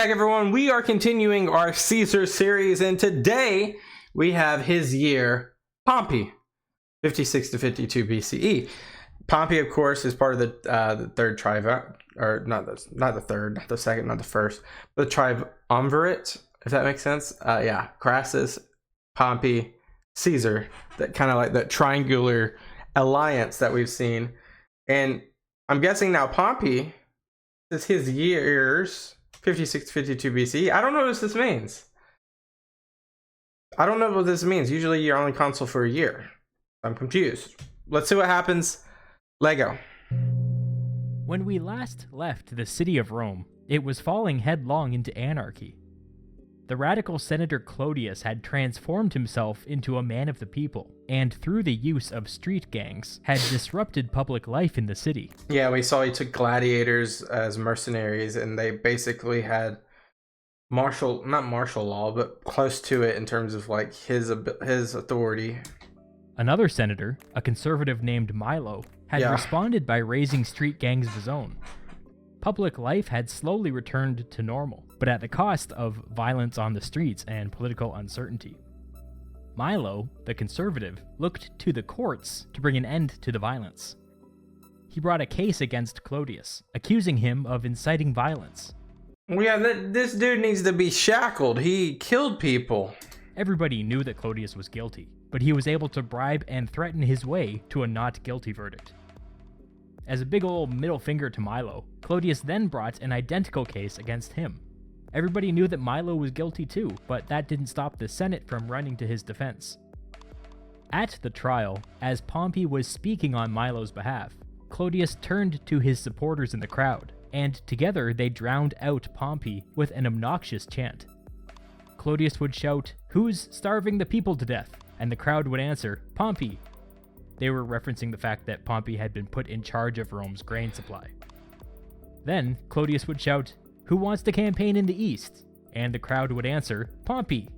Back everyone, we are continuing our Caesar series, and today we have his year, Pompey, 56 to 52 BCE. Pompey, of course, is part of the third triumvirate, or not the third, not the second, not the first, but the Triumvirate, if that makes sense. Yeah, Crassus, Pompey, Caesar, that kind of like that triangular alliance that we've seen. And I'm guessing now Pompey is his years 56 to 52 BCE. I don't know what this means. I don't know what this means. Usually you're only consul for a year. I'm confused. Let's see what happens. Lego. When we last left the city of Rome, it was falling headlong into anarchy. The radical senator Clodius had transformed himself into a man of the people, and through the use of street gangs, had disrupted public life in the city. Yeah, we saw he took gladiators as mercenaries, and they basically had not martial law, but close to it in terms of like his authority. Another senator, a conservative named Milo, had responded by raising street gangs of his own. Public life had slowly returned to normal, but at the cost of violence on the streets and political uncertainty. Milo, the conservative, looked to the courts to bring an end to the violence. He brought a case against Clodius, accusing him of inciting violence. Well, yeah, this dude needs to be shackled. He killed people. Everybody knew that Clodius was guilty, but he was able to bribe and threaten his way to a not guilty verdict. As a big old middle finger to Milo, Clodius then brought an identical case against him. Everybody knew that Milo was guilty too, but that didn't stop the Senate from running to his defense. At the trial, as Pompey was speaking on Milo's behalf, Clodius turned to his supporters in the crowd, and together they drowned out Pompey with an obnoxious chant. Clodius would shout, "Who's starving the people to death?" And the crowd would answer, "Pompey." They were referencing the fact that Pompey had been put in charge of Rome's grain supply. Then Clodius would shout, "Who wants to campaign in the east?" And the crowd would answer, "Pompey."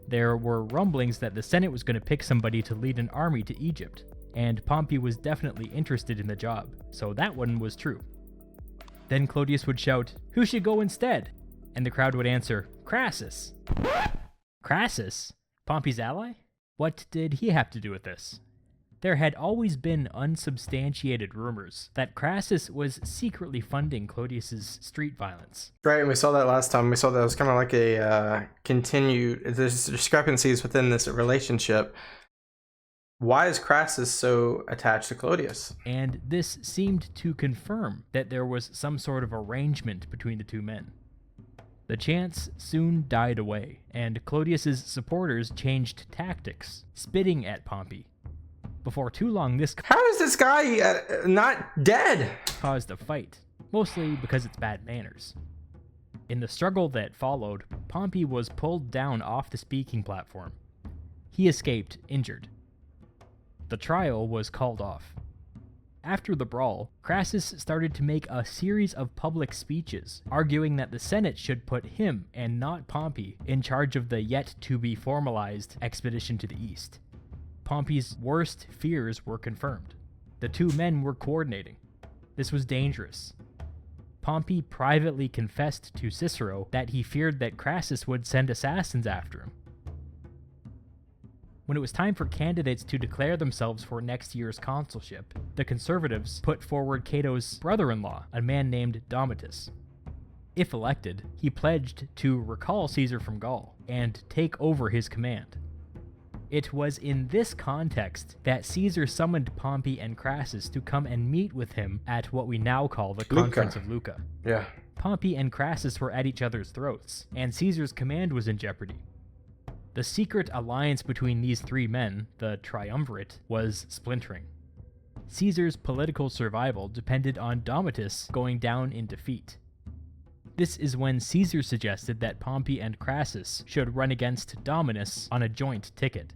There were rumblings that the Senate was going to pick somebody to lead an army to Egypt, and Pompey was definitely interested in the job, so that one was true. Then Clodius would shout, "Who should go instead?" And the crowd would answer, "Crassus." Crassus? Pompey's ally? What did he have to do with this? There had always been unsubstantiated rumors that Crassus was secretly funding Clodius's street violence. Right, and we saw that last time. We saw that it was kind of like a there's discrepancies within this relationship. Why is Crassus so attached to Clodius? And this seemed to confirm that there was some sort of arrangement between the two men. The chants soon died away, and Clodius's supporters changed tactics, spitting at Pompey. Before too long, How is this guy not dead? Caused a fight, mostly because it's bad manners. In the struggle that followed, Pompey was pulled down off the speaking platform. He escaped injured. The trial was called off. After the brawl, Crassus started to make a series of public speeches, arguing that the Senate should put him, and not Pompey, in charge of the yet-to-be-formalized expedition to the east. Pompey's worst fears were confirmed. The two men were coordinating. This was dangerous. Pompey privately confessed to Cicero that he feared that Crassus would send assassins after him. When it was time for candidates to declare themselves for next year's consulship, the conservatives put forward Cato's brother-in-law, a man named Domitus. If elected, he pledged to recall Caesar from Gaul and take over his command. It was in this context that Caesar summoned Pompey and Crassus to come and meet with him at what we now call the Conference of Luca. Yeah. Pompey and Crassus were at each other's throats, and Caesar's command was in jeopardy. The secret alliance between these three men, the Triumvirate, was splintering. Caesar's political survival depended on Domitus going down in defeat. This is when Caesar suggested that Pompey and Crassus should run against Dominus on a joint ticket.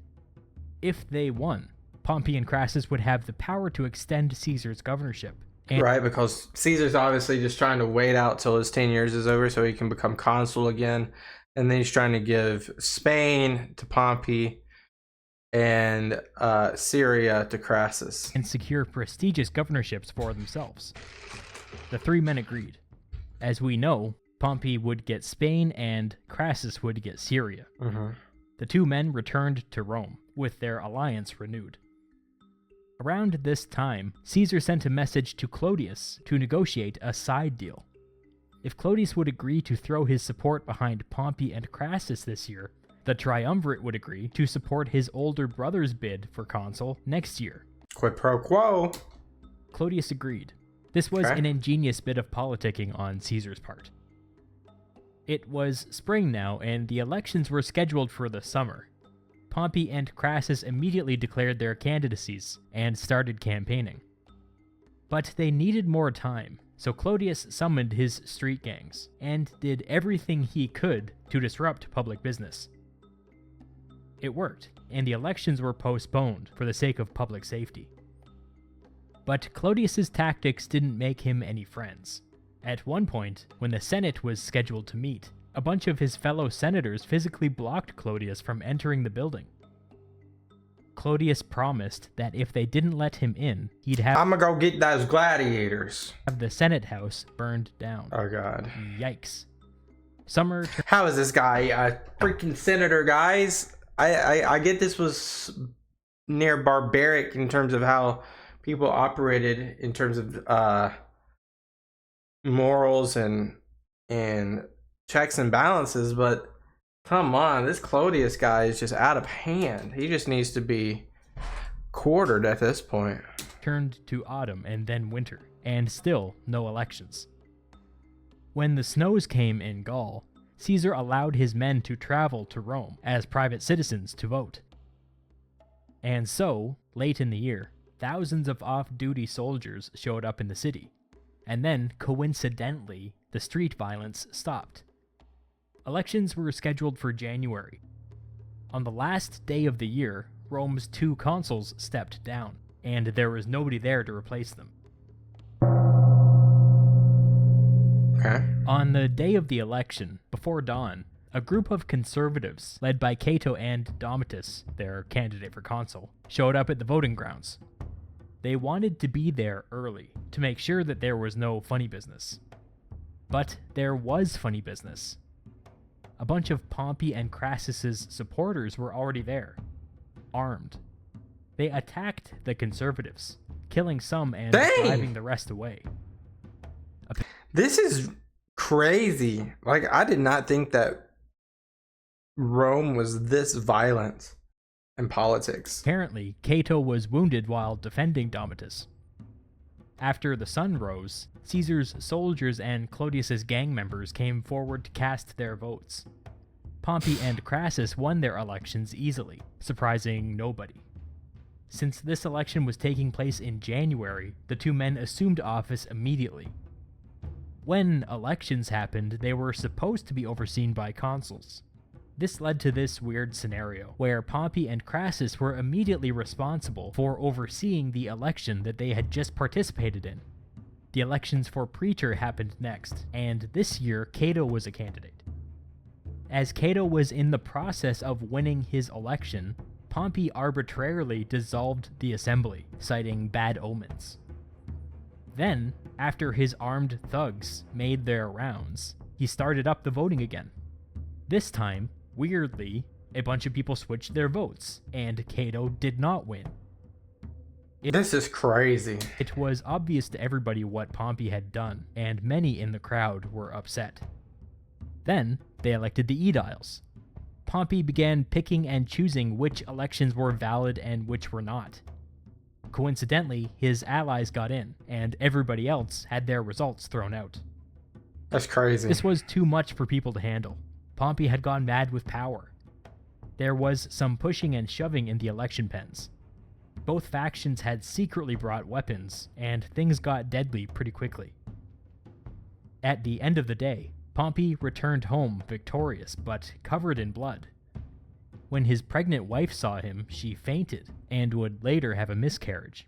If they won, Pompey and Crassus would have the power to extend Caesar's governorship. Right, because Caesar's obviously just trying to wait out till his 10 years is over so he can become consul again. And then he's trying to give Spain to Pompey and Syria to Crassus. And secure prestigious governorships for themselves. The three men agreed. As we know, Pompey would get Spain and Crassus would get Syria. Mm-hmm. The two men returned to Rome, with their alliance renewed. Around this time, Caesar sent a message to Clodius to negotiate a side deal. If Clodius would agree to throw his support behind Pompey and Crassus this year, the Triumvirate would agree to support his older brother's bid for consul next year. Quid pro quo. Clodius agreed. This was an ingenious bit of politicking on Caesar's part. It was spring now, and the elections were scheduled for the summer. Pompey and Crassus immediately declared their candidacies and started campaigning. But they needed more time, so Clodius summoned his street gangs and did everything he could to disrupt public business. It worked, and the elections were postponed for the sake of public safety. But Clodius's tactics didn't make him any friends. At one point, when the Senate was scheduled to meet, a bunch of his fellow senators physically blocked Clodius from entering the building. Clodius promised that if they didn't let him in, he'd have I'm gonna go get those gladiators. the Senate house burned down. Oh god. Yikes. Summer How is this guy a freaking senator, guys? I get this was near barbaric in terms of how people operated in terms of morals and checks and balances, but come on, this Clodius guy is just out of hand. He just needs to be quartered at this point. turned to autumn and then winter, and still no elections. When the snows came in Gaul, Caesar allowed his men to travel to Rome as private citizens to vote. And so, late in the year, thousands of off-duty soldiers showed up in the city, and then, coincidentally, the street violence stopped. Elections were scheduled for January. On the last day of the year, Rome's two consuls stepped down, and there was nobody there to replace them. Okay. On the day of the election, before dawn, a group of conservatives, led by Cato and Domitus, their candidate for consul, showed up at the voting grounds. They wanted to be there early, to make sure that there was no funny business. But there was funny business. A bunch of Pompey and Crassus's supporters were already there, armed. They attacked the conservatives, killing some and driving the rest away. This is crazy. Like, I did not think that Rome was this violent in politics. Apparently, Cato was wounded while defending Domitus. After the sun rose, Caesar's soldiers and Clodius's gang members came forward to cast their votes. Pompey and Crassus won their elections easily, surprising nobody. Since this election was taking place in January, the two men assumed office immediately. When elections happened, they were supposed to be overseen by consuls. This led to this weird scenario, where Pompey and Crassus were immediately responsible for overseeing the election that they had just participated in. The elections for praetor happened next, and this year Cato was a candidate. As Cato was in the process of winning his election, Pompey arbitrarily dissolved the assembly, citing bad omens. Then, after his armed thugs made their rounds, he started up the voting again. This time, weirdly, a bunch of people switched their votes, and Cato did not win. This is crazy. It was obvious to everybody what Pompey had done, and many in the crowd were upset. Then, they elected the aediles. Pompey began picking and choosing which elections were valid and which were not. Coincidentally, his allies got in, and everybody else had their results thrown out. That's crazy. This was too much for people to handle. Pompey had gone mad with power. There was some pushing and shoving in the election pens. Both factions had secretly brought weapons, and things got deadly pretty quickly. At the end of the day, Pompey returned home victorious, but covered in blood. When his pregnant wife saw him, she fainted, and would later have a miscarriage.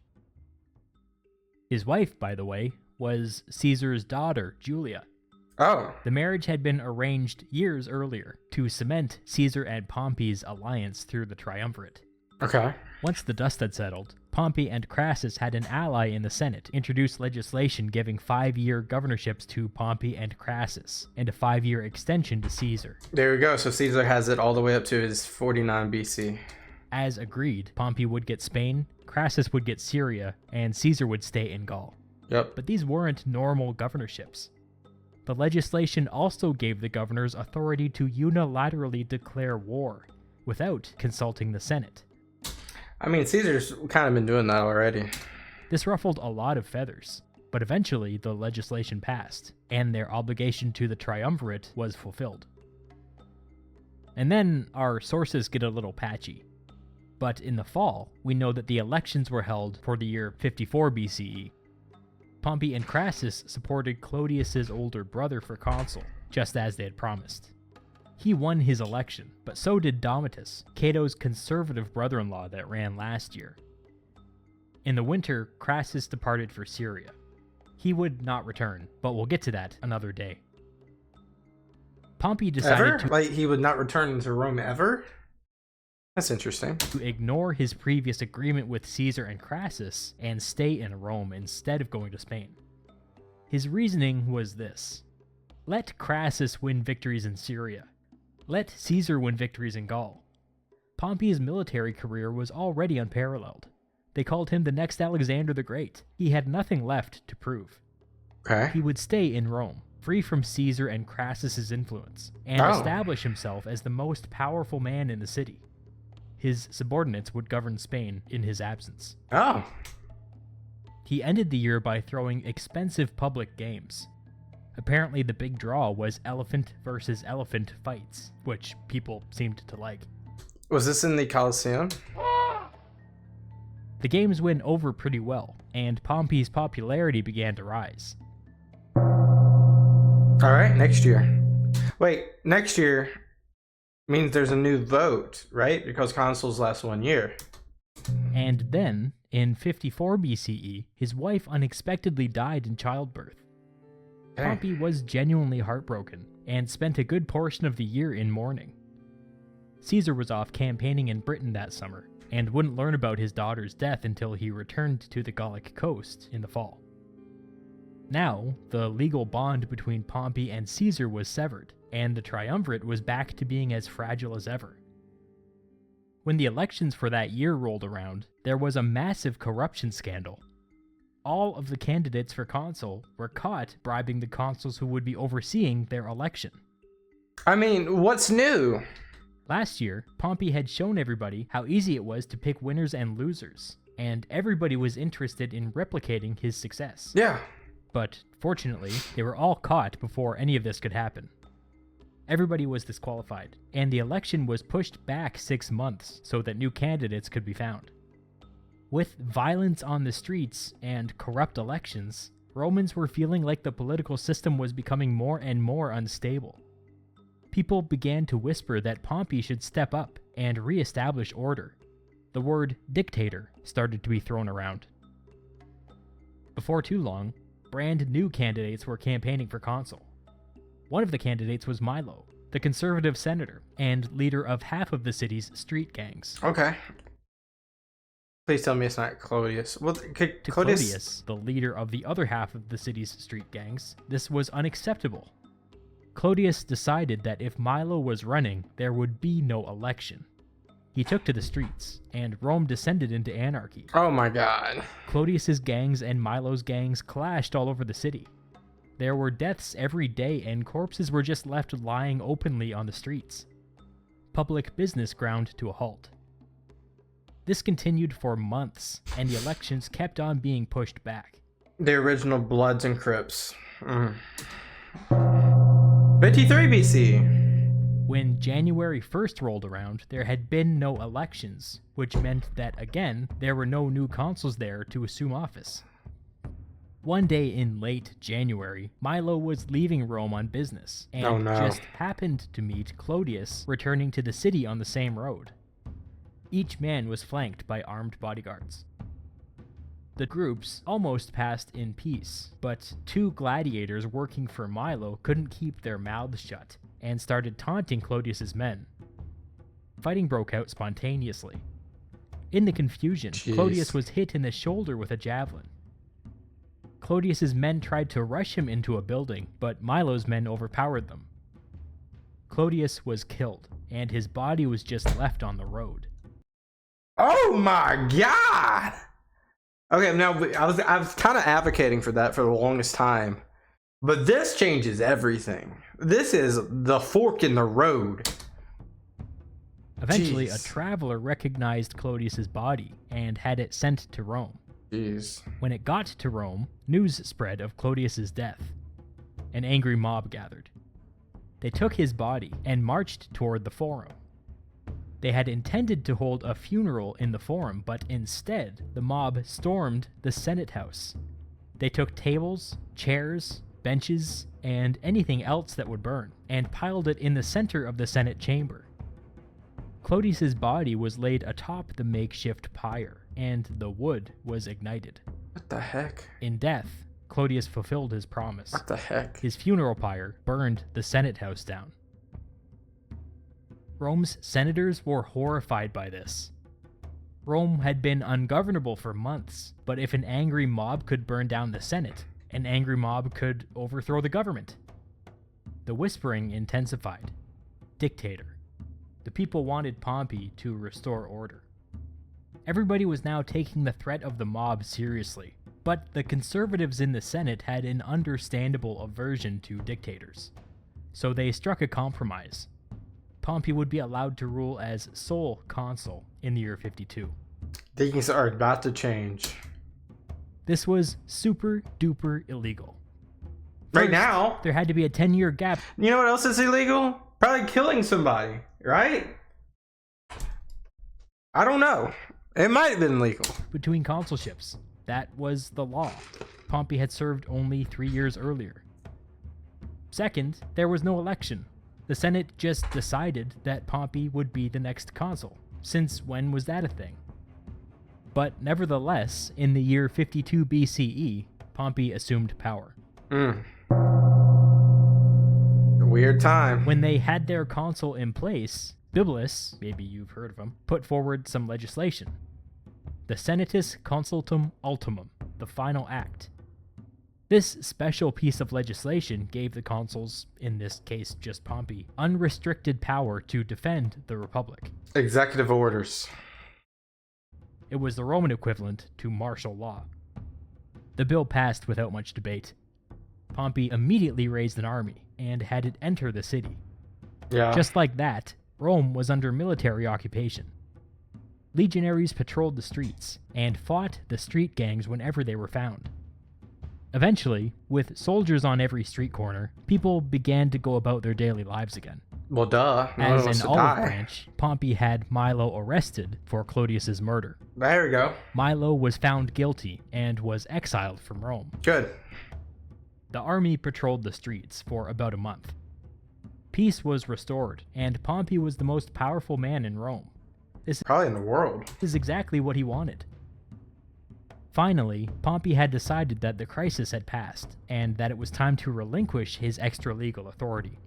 His wife, by the way, was Caesar's daughter, Julia. Oh. The marriage had been arranged years earlier to cement Caesar and Pompey's alliance through the Triumvirate. Okay. Once the dust had settled, Pompey and Crassus had an ally in the Senate introduce legislation giving 5-year governorships to Pompey and Crassus, and a 5-year extension to Caesar. There we go. So Caesar has it all the way up to his 49 BC. As agreed, Pompey would get Spain, Crassus would get Syria, and Caesar would stay in Gaul. Yep. But these weren't normal governorships. The legislation also gave the governors authority to unilaterally declare war, without consulting the Senate. I mean, Caesar's kind of been doing that already. This ruffled a lot of feathers, but eventually the legislation passed, and their obligation to the Triumvirate was fulfilled. And then our sources get a little patchy. But in the fall, we know that the elections were held for the year 54 BCE. Pompey and Crassus supported Clodius's older brother for consul, just as they had promised. He won his election, but so did Domitus, Cato's conservative brother-in-law that ran last year. In the winter, Crassus departed for Syria. He would not return, but we'll get to that another day. Pompey decided Like, he would not return to Rome ever? That's interesting. to ignore his previous agreement with Caesar and Crassus and stay in Rome instead of going to Spain. His reasoning was this: let Crassus win victories in Syria. Let Caesar win victories in Gaul. Pompey's military career was already unparalleled. They called him the next Alexander the Great. He had nothing left to prove. Okay. He would stay in Rome, free from Caesar and Crassus's influence, and establish himself as the most powerful man in the city. His subordinates would govern Spain in his absence. Oh. He ended the year by throwing expensive public games. Apparently the big draw was elephant versus elephant fights, which people seemed to like. Was this in the Colosseum? The games went over pretty well, and Pompey's popularity began to rise. Alright, next year. Wait, next year means there's a new vote, right? Because consuls last 1 year. And then, in 54 BCE, his wife unexpectedly died in childbirth. Okay. Pompey was genuinely heartbroken, and spent a good portion of the year in mourning. Caesar was off campaigning in Britain that summer, and wouldn't learn about his daughter's death until he returned to the Gallic coast in the fall. Now, the legal bond between Pompey and Caesar was severed, and the Triumvirate was back to being as fragile as ever. When the elections for that year rolled around, there was a massive corruption scandal. All of the candidates for consul were caught bribing the consuls who would be overseeing their election. I mean, what's new? Last year, Pompey had shown everybody how easy it was to pick winners and losers, and everybody was interested in replicating his success. Yeah. But fortunately, they were all caught before any of this could happen. Everybody was disqualified, and the election was pushed back 6 months so that new candidates could be found. With violence on the streets and corrupt elections, Romans were feeling like the political system was becoming more and more unstable. People began to whisper that Pompey should step up and re-establish order. The word dictator started to be thrown around. Before too long, brand new candidates were campaigning for consul. One of the candidates was Milo, the conservative senator and leader of half of the city's street gangs. Okay. Please tell me it's not Clodius. Well, To Clodius, the leader of the other half of the city's street gangs, this was unacceptable. Clodius decided that if Milo was running, there would be no election. He took to the streets, and Rome descended into anarchy. Oh my god. Clodius's gangs and Milo's gangs clashed all over the city. There were deaths every day, and corpses were just left lying openly on the streets. Public business ground to a halt. This continued for months, and the elections kept on being pushed back. The original Bloods and Crips. 53 BC. When January 1st rolled around, there had been no elections, which meant that, again, there were no new consuls there to assume office. One day in late January, Milo was leaving Rome on business, and just happened to meet Clodius returning to the city on the same road. Each man was flanked by armed bodyguards. The groups almost passed in peace, but 2 gladiators working for Milo couldn't keep their mouths shut, and started taunting Clodius's men. Fighting broke out spontaneously. In the confusion, Jeez. Clodius was hit in the shoulder with a javelin. Clodius's men tried to rush him into a building, but Milo's men overpowered them. Clodius was killed, and his body was just left on the road. Oh my god! Okay, now I was kind of advocating for that for the longest time, but this changes everything. This is the fork in the road. Eventually, Jeez. a traveler recognized Clodius's body and had it sent to Rome. Jeez. When it got to Rome, news spread of Clodius's death. An angry mob gathered. They took his body and marched toward the Forum. They had intended to hold a funeral in the Forum, but instead, the mob stormed the Senate House. They took tables, chairs, benches, and anything else that would burn, and piled it in the center of the Senate chamber. Clodius's body was laid atop the makeshift pyre, and the wood was ignited. What the heck? In death, Clodius fulfilled his promise. What the heck? His funeral pyre burned the Senate House down. Rome's senators were horrified by this. Rome had been ungovernable for months, but if an angry mob could burn down the Senate, an angry mob could overthrow the government. The whispering intensified. Dictator. The people wanted Pompey to restore order. Everybody was now taking the threat of the mob seriously, but the conservatives in the Senate had an understandable aversion to dictators. So they struck a compromise. Pompey would be allowed to rule as sole consul in the year 52. Things are about to change. This was super duper illegal. Right First, now? there had to be a 10-year gap. You know what else is illegal? Probably killing somebody, right? I don't know. It might have been legal. Between consulships. That was the law. Pompey had served only 3 years earlier. Second, there was no election. The Senate just decided that Pompey would be the next consul. Since when was that a thing? But nevertheless, in the year 52 BCE, Pompey assumed power. A weird time. When they had their consul in place, Bibulus, maybe you've heard of him, put forward some legislation. The Senatus Consultum Ultimum, the final act. This special piece of legislation gave the consuls, in this case just Pompey, unrestricted power to defend the Republic. Executive orders. It was the Roman equivalent to martial law. The bill passed without much debate. Pompey immediately raised an army and had it enter the city. Yeah. Just like that, Rome was under military occupation. Legionaries patrolled the streets and fought the street gangs whenever they were found. Eventually, with soldiers on every street corner, people began to go about their daily lives again. Well, duh. No one As wants an to olive die. branch, Pompey had Milo arrested for Clodius's murder. There we go. Milo was found guilty and was exiled from Rome. Good. The army patrolled the streets for about a month. Peace was restored, and Pompey was the most powerful man in Rome. Probably in the world. This is exactly what he wanted. Finally, Pompey had decided that the crisis had passed, and that it was time to relinquish his extra-legal authority.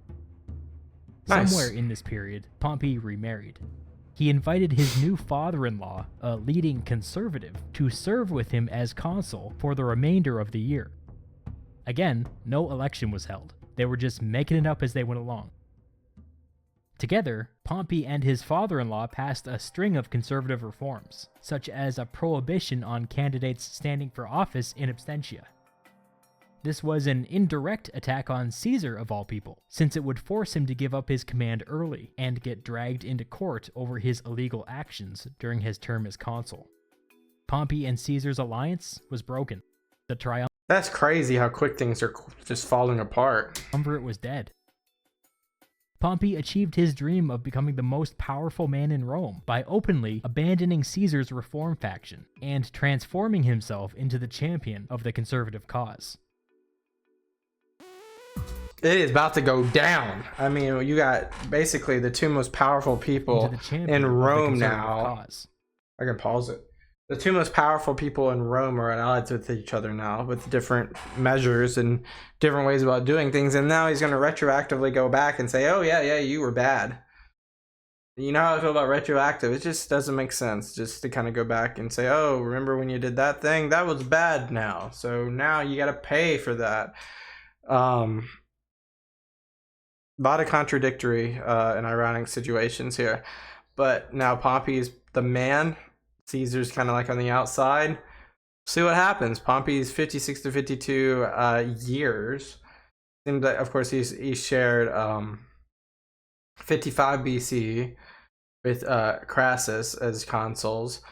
Nice. Somewhere in this period, Pompey remarried. He invited his new father-in-law, a leading conservative, to serve with him as consul for the remainder of the year. Again, no election was held. They were just making it up as they went along. Together, Pompey and his father-in-law passed a string of conservative reforms, such as a prohibition on candidates standing for office in absentia. This was an indirect attack on Caesar of all people, since it would force him to give up his command early and get dragged into court over his illegal actions during his term as consul. Pompey and Caesar's alliance was broken. The That's crazy how quick things are just falling apart. Triumvirate was dead. Pompey achieved his dream of becoming the most powerful man in Rome by openly abandoning Caesar's reform faction and transforming himself into the champion of the conservative cause. It is about to go down. I mean, you got basically the two most powerful people Into the champion in of the Rome conservative now. cause. I can pause it. The two most powerful people in Rome are at odds with each other now, with different measures and different ways about doing things. And now he's going to retroactively go back and say, oh, yeah, you were bad. You know how I feel about retroactive. It just doesn't make sense just to kind of go back and say, oh, remember when you did that thing? That was bad now. So now you got to pay for that. A lot of contradictory and ironic situations here. But now Pompey's the man. Caesar's kind of like on the outside. See what happens. Pompey's 56 to 52 years. Seems like, of course, he shared 55 BC with Crassus as consuls,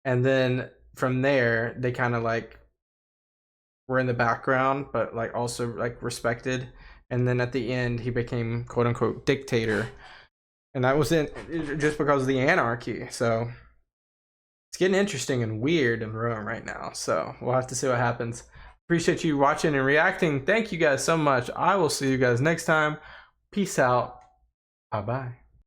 and then from there they kind of like were in the background, but like also like respected. And then at the end, he became quote unquote dictator, and that was just because of the anarchy. So it's getting interesting and weird in Rome right now. So we'll have to see what happens. Appreciate you watching and reacting. Thank you guys so much. I will see you guys next time. Peace out. Bye bye.